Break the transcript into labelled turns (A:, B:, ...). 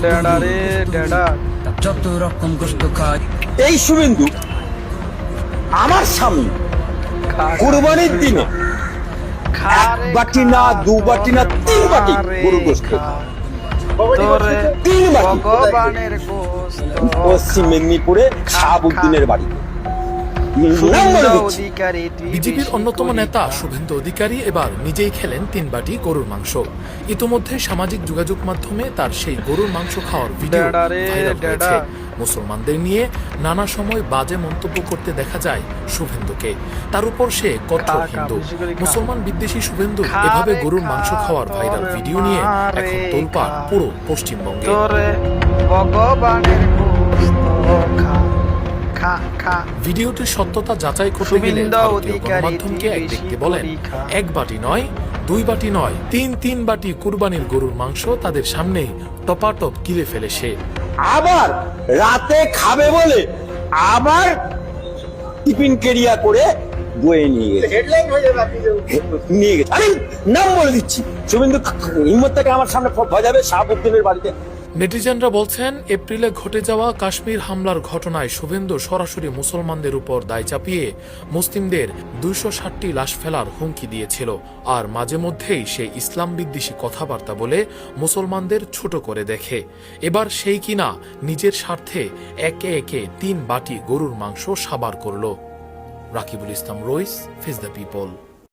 A: ডেডা রে ডেডা।
B: যত রকম গোস্ত খায়
C: এই শুভেন্দু আমার সামনে কুরবানির দিনে এক বাটি না, দু বাটি না, তিন বাটি গরুর গোস্ত, তিন বাটি
A: ভগবানের গোস্ত
C: পশ্চিম মেদিনীপুরে শাহাবুদ্দিনের বাড়িতে। নাম বলে দিচ্ছি।
D: বিজেপির অন্যতম নেতা শুভেন্দু অধিকারী এবার নিজেই খেলেন 3 বাটি গরুর মাংস। ইতোমধ্যে সামাজিক যোগাযোগ মাধ্যমে তার সেই গরুর মাংস খাওয়ার ভিডিও ভাইরাল হয়েছে। মুসলমানদের নিয়ে নানা সময় বাজে মন্তব্য করতে দেখা যায় শুভেন্দুকে। তার উপর সে কট্টর হিন্দু। মুসলমান বিদ্বেষী শুভেন্দু এভাবে গরুর মাংস খাওয়ার ভাইরাল ভিডিও নিয়ে এখন তোলপাড় পুরো পশ্চিমবঙ্গে।
A: ভগবানের গোস্ত খা খা খা।
D: ভিডিওটির সত্যতা যাচাই করতে গেলে ভারতীয় গণমাধ্যমকে এক ব্যক্তি বলেন, 1 বাটি নয়, 2 বাটি নয়, 3 বাটি কুরবানির গরুর মাংস তাদের সামনেই টপাটপ গিলে ফেলে সে।
C: আবার রাতে খাবে বলে আবার টিফিন কেরিয়া করে বয়ে নিয়ে গেছে। আমি নাম বলে দিচ্ছি, শুভেন্দু হিম্মত থেকে আমার সামনে বাজাবে শাহাবুদ্দিনের বাড়িতে।
D: নেটিজেনরা বলছেন, এপ্রিলে ঘটে যাওয়া কাশ্মীর হামলার ঘটনায় শুভেন্দু সরাসরি মুসলমানদের উপর দায় চাপিয়ে মুসলিমদের 260টি লাশ ফেলার হুমকি দিয়েছিল। আর মাঝে মধ্যেই সে ইসলাম বিদ্বেষী কথাবার্তা বলে মুসলমানদের ছোট করে দেখে। এবার সেই কিনা নিজের স্বার্থে একে একে 3 বাটি গরুর মাংস সাবার করল। রাকিবুল ইসলাম রইস, ফেস দ্য পিপল।